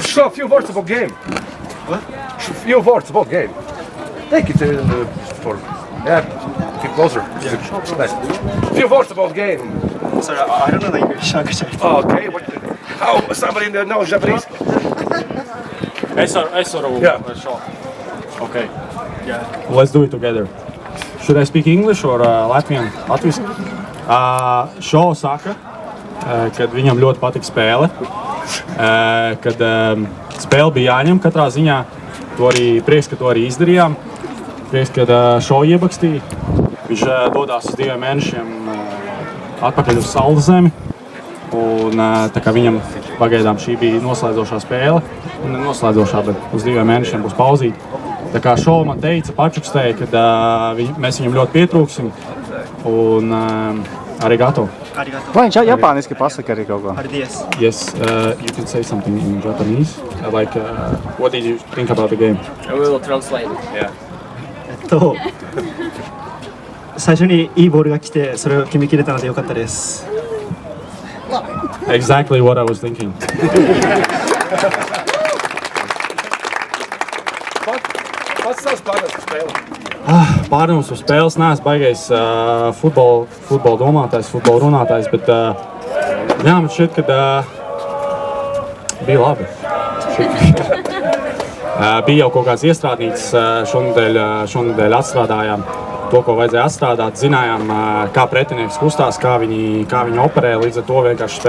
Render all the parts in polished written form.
Show a few words about game. What? A few words about game. Take it for... Yeah, get closer. Yeah. Nice. A few words about game. Sorry, I don't know the English. Okay. How somebody knows Japanese? Yeah. Okay. Yeah. Let's do it together. Should I speak English or Latvian? Latviski? Šo saka, kad viņam ļoti patika spēle, kad spēle bija jāņem katrā ziņā. Prieks, ka to arī izdarījām. Prieks, kad šo iebakstīja. Viņš dodās uz 2 mēnešiem atpakaļ uz Saules zemi. Un tā kā viņam pagaidām šī bija noslēdzošā spēle. Noslēdzošā, bet uz 2 mēnešiem būs pauzīt. Tā kā šo man teica, pačukstēja, kad mēs viņam ļoti pietrūksim. Un arigato. Vai viņš japāniski pasaka arī kaut ko? Ardies. Yes, you can say something in Japanese. Like, what did you think about the game? I will translate. Yeah. 最初にいいボールが来て、それを決めきれたので良かったです。Exactly what I was thinking. Pats savs pārējais par spēli. Pārdomās par spēles neesmu baigais futbola domātājs, futbola runātājs, bet jā, man šķiet, ka bija labi. Bija jau kaut kāds iestrādnīts, šonedēļ atstrādājām to, ko vajadzēja atstrādāt, zinājām, kā pretinieks kustās, kā viņi operē, līdz ar to vienkārši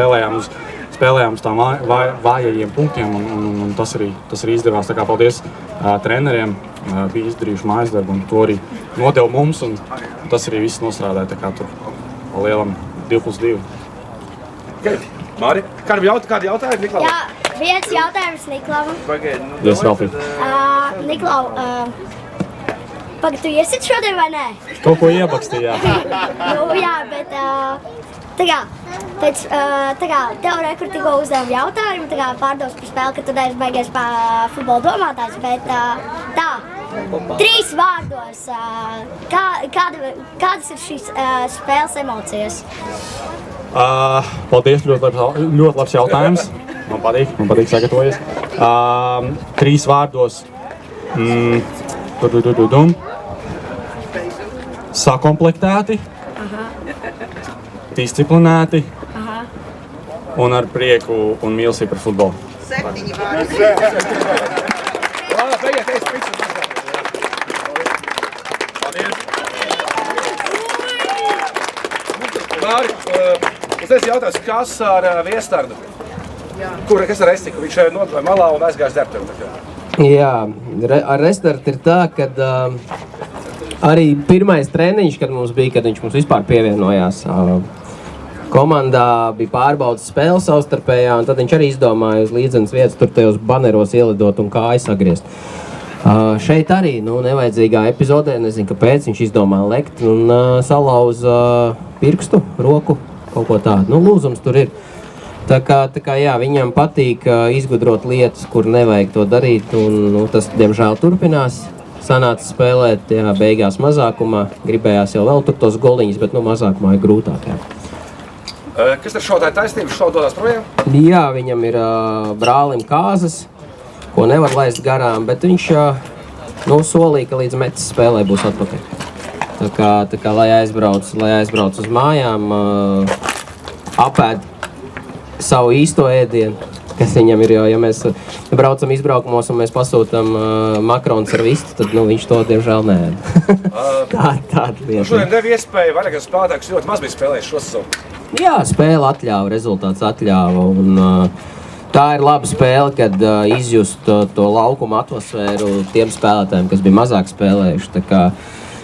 spēlējām uz tām vājajiem punktiem, un tas arī izdevās. Tā kā paldies treneriem, bija izdarījuši mājas darbu, un to arī nodeva mums, un tas arī viss nostrādāja, tā kā tur pa lielam 2+2. Okay. Māri, kādi jautājumi, Niklau? Jā, viens jautājums Niklauvam. Yes, Ralfi. Niklau, pagad, tu iesit šodien vai nē? Kaut ko iebakstīja, jā. Jā, bet tev rekur tikko uzdevam jautājumu, pārdos par spēli, ka tu neesi baigies futbola domātājs, bet 3 vārdos, kādas ir šīs spēles emocijas? Paldies, ļoti labs jautājums. Man patīk sagatavojies. 3 vārdos. Sakomplektēti, disciplinēti un ar prieku un mīlestību par futbolu. 7 vārdi. Māri, es jautājums, kas ar Viestardu? Kas ar Estiku? Viņš nodroja malā un aizgājis darbtev. Jā, ar Restartu ir tā, ka arī pirmais treniņš, kad viņš mums vispār pievienojās, komandā bija pārbaudas spēles savstarpējā, un tad viņš arī izdomāja uz līdzenas vietas tur tajos baneros ielidot un kājas sagriezt. Šeit arī, nevajadzīgā epizodē, nezinu kāpēc, viņš izdomāja lekt un salauza pirkstu, roku, kaut ko tādu. Lūzums tur ir. Tā kā jā, viņam patīk izgudrot lietas, kur nevajag to darīt, un tas, diemžēl, turpinās. Sanāca spēlēt, jā, beigās mazākumā, gribējās jau vēl tur tos goliņus, bet mazākumā ir grūtāk, jā. Kas ar šautāju taisnību? Šau dodās projām? Jā, viņam ir brālim kāzas, ko nevar laist garām, bet viņš solīja, ka līdz metas spēlē būs atpakaļ. Tā kā lai aizbrauc uz mājām, apēd savu īsto ēdienu, kas viņam ir, jo, ja mēs braucam izbraukumos un mēs pasūtam makarons ar vistu, tad viņš to, diemžēl, neēd. Tāda lieta. Šodien deva iespēju vairākam spēlētājiem, kas ļoti maz bija spēlējuši šo sezonu. Jā, spēle atļāva, rezultāts atļāva, un tā ir laba spēle, kad izjust to laukuma atmosfēru tiem spēlētājiem, kas bija mazāk spēlējuši.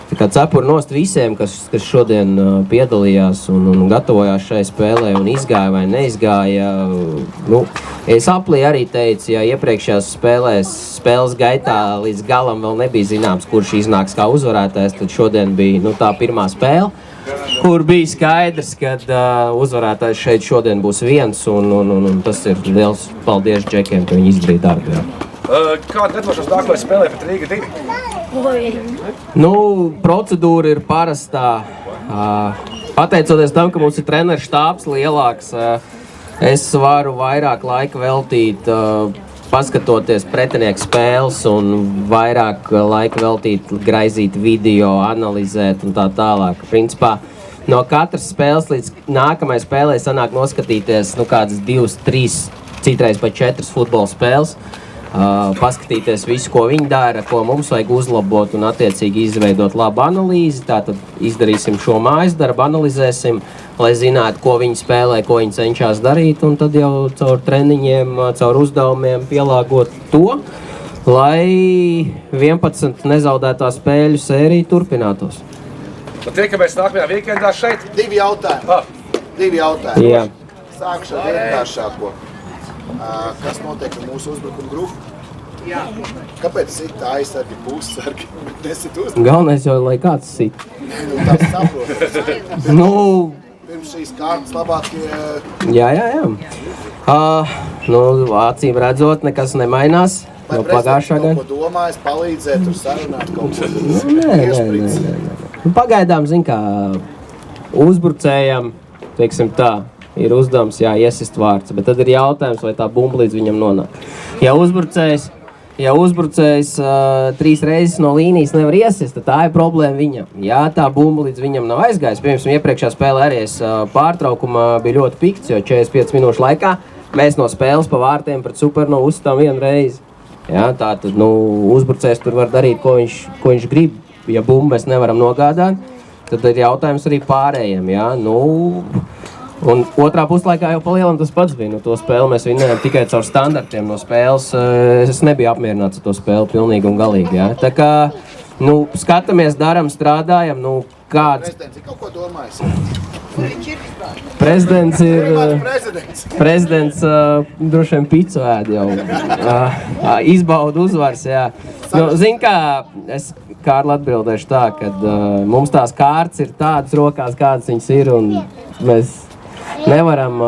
Tā kā cepuri nost visiem, kas šodien piedalījās un gatavojās šai spēlē un izgāja vai neizgāja. Es aplī arī teicu, ja iepriekšējās spēles gaitā līdz galam vēl nebija zināms, kurš iznāks kā uzvarētājs, tad šodien bija tā pirmā spēle, kur bija skaidrs, ka uzvarētājs šeit šodien būs viens, un tas ir liels paldies Džekiem, ka viņi izdarīja darbu. Kāda gatavošanās nākamajai spēlē pret Rīga 2? Procedūra ir parastā. Pateicoties tam, ka mums ir treneru štābs lielāks, Es varu vairāk laika veltīt, paskatoties pretinieku spēles un vairāk laika veltīt, graizīt video, analizēt un tā tālāk. Principā, no katras spēles līdz nākamajai spēlē sanāk noskatīties kādas 2, 3, citreiz pat 4 futbola spēles. Paskatīties visu, ko viņi dara, ko mums vajag uzlabot un attiecīgi izveidot labu analīzi. Tātad izdarīsim šo mājas darbu, analizēsim, lai zinātu, ko viņi spēlē, ko viņi cenšas darīt, un tad jau caur treniņiem, caur uzdevumiem pielāgot to, lai 11 nezaudētā spēļu sērija turpinātos. Tiekamies nākamajā vīkendā šeit. 2 jautājumi. Jā. Sākšu ar vienkāršāko. Kas notiek ar mūsu uzbrukuma grupu? Kāpēc sita aizsargi, pussargi? Nesit uzbrukuma? Galvenais jau, lai kāds sit. Tas saprotas. Pirms šīs kārtas labākie... Jā. Acīm redzot, nekas nemainās no pagājušā gada. Vai prezidents kaut ko domājas, palīdzēt, tur sarunāt kaut ko? Nē. Pagaidām, zin kā, uzbrucējam, teiksim tā, ir uzdevums, iesist vārds, bet tad ir jautājums, vai tā bumba līdz viņam nonāk. Ja uzbrucējs 3 reizes no līnijas nevar iesist, tad tā ir problēma viņam. Ja tā bumba līdz viņam nav aizgājis, piemēram, iepriekšā spēlē arī pārtraukumā bija ļoti pikts, jo 45 minūšu laikā mēs no spēles pa vārtiem pret Supernovu uzstām 1 reizi. Ja, tātad, uzbrucējs tur var darīt, ko viņš grib. Ja bumbu mēs nevaram nogādāt, tad ir jautājums arī pārējiem. Ja? Un otrā puslaikā jau palielam tas pats bija. To spēli mēs vinējām tikai caur standartiem no spēles. Es nebiju apmierināts ar to spēli pilnīgi un galīgi. Ja? Tā kā, skatāmies, daram, strādājam. Kāds... Prezidents ir kaut ko domājis? Prezidents ir... Prezidents droši vien picu ēd jau. Izbauda uzvars, jā. Zin kā, es Kārli atbildēšu tā, ka mums tās kārtas ir tādas rokās, kādas viņas ir, un mēs nevaram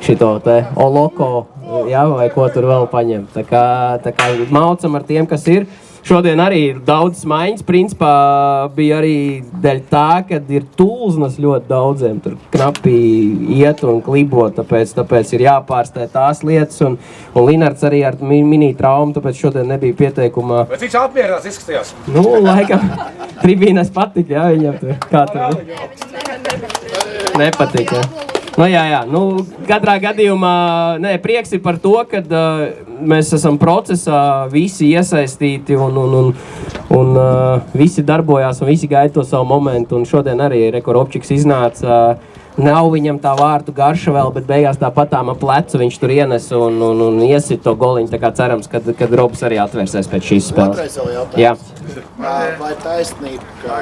šito te oloko, vai ko tur vēl paņemt. Tā kā maucam ar tiem, kas ir. Šodien arī ir daudz maiņas, principā bija arī dēļ tā, ka ir tulznas ļoti daudziem, tur knapi iet un klibo, tāpēc ir jāpārstē tās lietas, un Linards arī ar mini traumu, tāpēc šodien nebija pieteikumā. Bet viņš apmierināts izskatījās? Laikam, tribīnēs patika, viņam tur, kā tur nepatika. Jā. Katrā gadījumā, prieks ir par to, ka mēs esam procesā visi iesaistīti un visi darbojās un visi gaida to savu momentu. Un šodien arī Ropčiks iznāca. Nav viņam tā vārtu garša vēl, bet beigās tāpatām ap plecu viņš tur ienes un iesit to goliņu. Tā kā cerams, kad Robs arī atvērsies pēc šīs spēles. Otrais vēl jautājums. Jā. Vai taisnība, ka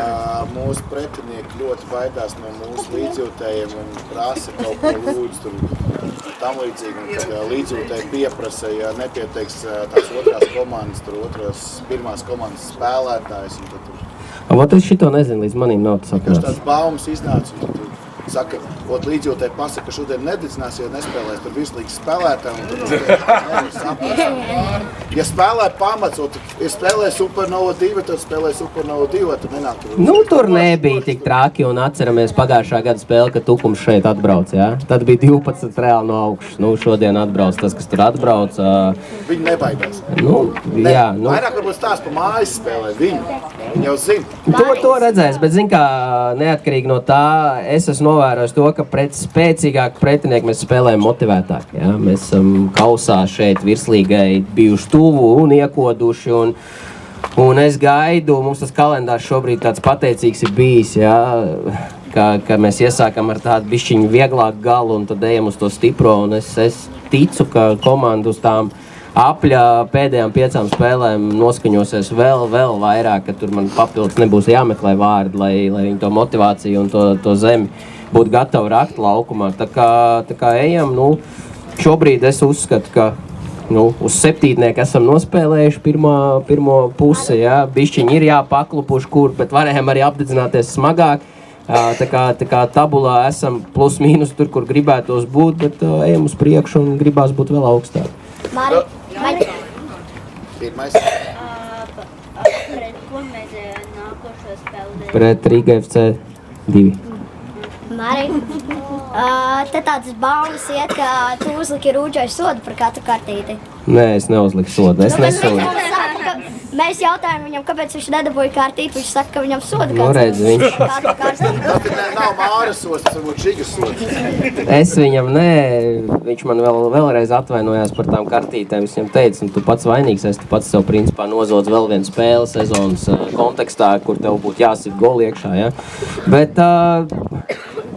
mūsu pretinieki ļoti baidās no mūsu līdzjūtējiem un prasa kaut ko lūdzu tur tam līdzīgi, un kad līdzjūtēji pieprasa, ja nepieteiks tās otrās komandas, tur pirmās komandas spēlētājs, un tad tur... Vat es šito nezinu, līdz manim nav tas atnācis. Tās baumas iznāca, un tad saka, līdzjūtēji pasaka, ka šodien nededzinās, jo nespēlēs tur vislīgas spēlētāji, un tad nevar saprast. Ja spēlē pamats, ja spēlē Supernova 2, tad spēlē Supernova 2, tad nenāk tur. Tur nebija tik traki, un atceramies pagājušā gada spēli, kad Tukums šeit atbrauc, jā? Tad bija 12 reāli no augšas. Šodien atbrauc tas, kas tur atbrauc. Viņi nebaidās. Jā. Vairāk varbūt tās pa mājas spēlē, viņi jau zina. To redzēs, bet zin kā, neatkarīgi no tā, es esmu novērojis to, ka pret spēcīgāku pretinieku mēs spēlējam motivētāk. Ja? Mēs esam kausā šeit virslīgai bijuši tuvu un iekoduši, un es gaidu, mums tas kalendārs šobrīd tāds pateicīgs ir bijis, ja? ka mēs iesākam ar tādu bišķiņu vieglāku galu un tad ejam uz to stipro, un es ticu, ka komanda uz tām apļa pēdējām 5 spēlēm noskaņosies vēl vairāk, ka tur man papildus nebūs jāmeklē vārdi, lai viņi to motivāciju un to zemi būtu gatavi rakt laukumā. Tā kā ejam, šobrīd es uzskatu, ka uz 7. esam nospēlējuši pirmo pusi, ja? Bišķiņi ir jāpaklupuši kur, bet varējām arī apdedzināties smagāk. Tā kā tabulā esam plus mīnus tur, kur gribētos būt, bet ejam uz priekšu un gribās būt vēl augstāk. Pirmais. Pret ko mēs nākošo spēlē? Pret Rīga FC 2. Mari. Te tādas baumas iet, ka tu uzliki Rūdžai sodu par katru kartīti. Nē, es neuzliku sodu, es nesodu. Mēs jautājām viņam, kāpēc viņš nedabūja kartīti, viņš saka, ka viņam soda Nu, redz, viņš... katru kartīti. Tas nav Māras sods, tas varbūt Žigas sods. Es viņam viņš man vēlreiz atvainojās par tām kartītēm. Es viņam teicu, tu pats vainīgs, tu pats sev principā nozodz vēl vienu spēli sezonas kontekstā, kur tev būtu jāsit goli iekšā, ja? Bet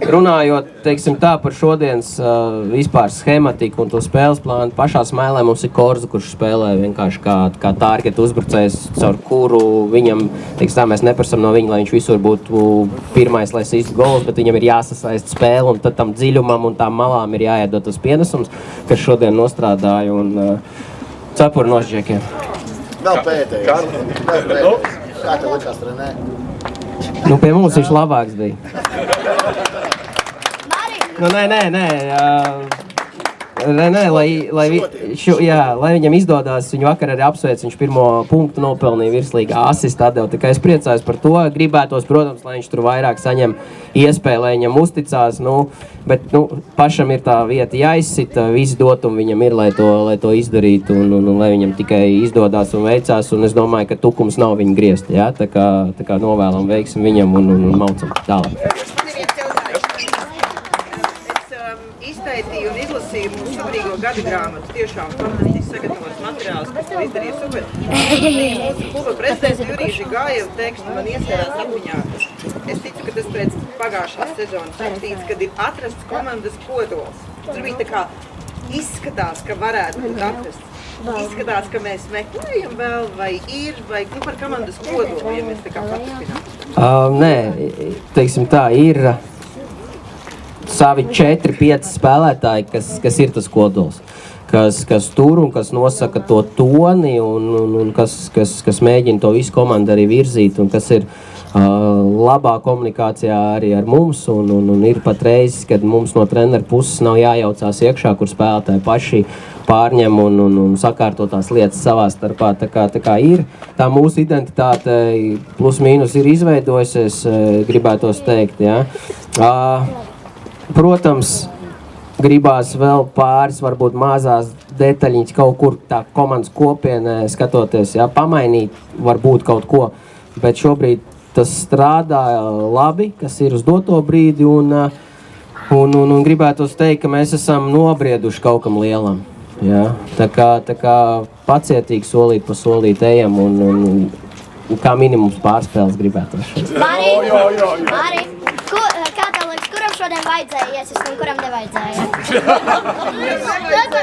runājot, teiksim tā, par šodienas vispār schematiku un to spēles plānu, pašā smēlē mums ir Korza, kurš spēlē vienkārši kā target uzbrucējs, caur kuru viņam, teiksim tā, mēs neprasam no viņa, lai viņš visur būtu pirmais, lai sistu gols, bet viņam ir jāsasaist spēle, un tad tam dziļumam un tām malām ir jāiedod tas pienesums, kas šodien nostrādāja, un cepuri nošģiekiem. Vēl pēdējais. Kā tev likās, Renē? Nu, pie mums viņš labāks bija. Nu, nē. Renē, lai viņam izdodās, viņu vakar arī apsveic, viņš pirmo punktu nopelnīja virslīgā asistu atdevu, tā kā es priecājos par to, gribētos, protams, lai viņš tur vairāk saņem iespēju, lai viņam uzticās, bet pašam ir tā vieta jāizsita, visi dotumi viņam ir, lai to izdarītu, un lai viņam tikai izdodās un veicās, un es domāju, ka tukums nav viņa griezti, jā, tā kā novēlam veiksim viņam un maucam tālāk. Izpētīju un izlasīju mūsu šobrīgo gadu grāmatu. Tiešām fantastiski sagatavots materiāls, kas to izdarīja super. Mūsu kluba prezidents Jurijs Žigājevs tekstu man iesērās atmiņā. Es ticu, ka tas pēc pagājušās sezonas rakstīts, kad ir atrasts komandas kodols. Tur bija tā kā izskatās, ka varētu būt atrasts. Izskatās, ka mēs meklējam vēl, vai ir, vai par komandas kodolu, ja mēs tā kā paturpinām. Nē, teiksim tā, ir savi 4-5 spēlētāji, kas ir tas kodols, kas tur un kas nosaka to toni un kas mēģina to visu komandu arī virzīt un kas ir labā komunikācijā arī ar mums un ir pat reizes, kad mums no treneru puses nav jājaucās iekšā, kur spēlētāji paši pārņem un sakārto tās lietas savā starpā. Tā kā ir tā mūsu identitāte plus mīnus ir izveidojusies, gribētos teikt, ja. Protams, gribās vēl pāris, varbūt mazās detaļiņas kaut kur tā komandas kopienē skatoties, ja, pamainīt varbūt kaut ko, bet šobrīd tas strādā labi, kas ir uz doto brīdi, un gribētos teikt, ka mēs esam nobrieduši kaut kam lielam. Ja? Tā kā pacietīgi solīt pa solīt ejam, un kā minimums pārspēles gribētos. Mari, kā tev liekas, kuram šodien vajadzēja iesist un kuram nevajadzēja?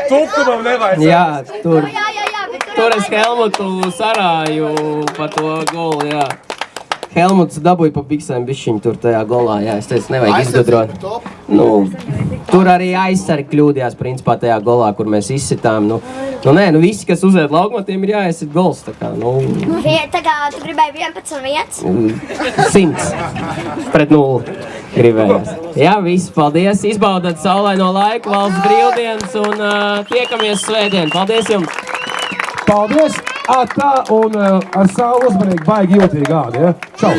Tukumam nevajadzēja. Jā, tur Tur es Helmutu sarāju pa to golu, jā. Helmuts dabūja pa biksēm bišķiņu tur tajā golā, jā, es teicu, nevajag izgudrot. Tur arī aizsargi kļūdījās, principā, tajā golā, kur mēs izsitām. Visi, kas uziet laukumā, tiem ir jāiesit gols, tā kā, Tā kā tu gribēji 11-1? 100 pret 0 gribējās. Jā, visi, paldies, izbaudat saulaino laiku, valsts brīvdienas un tiekamies svētdien. Paldies jums! Paldies! Tā un ar savu uzmanīgi baigi jūtīgi gādi, ja? Čau!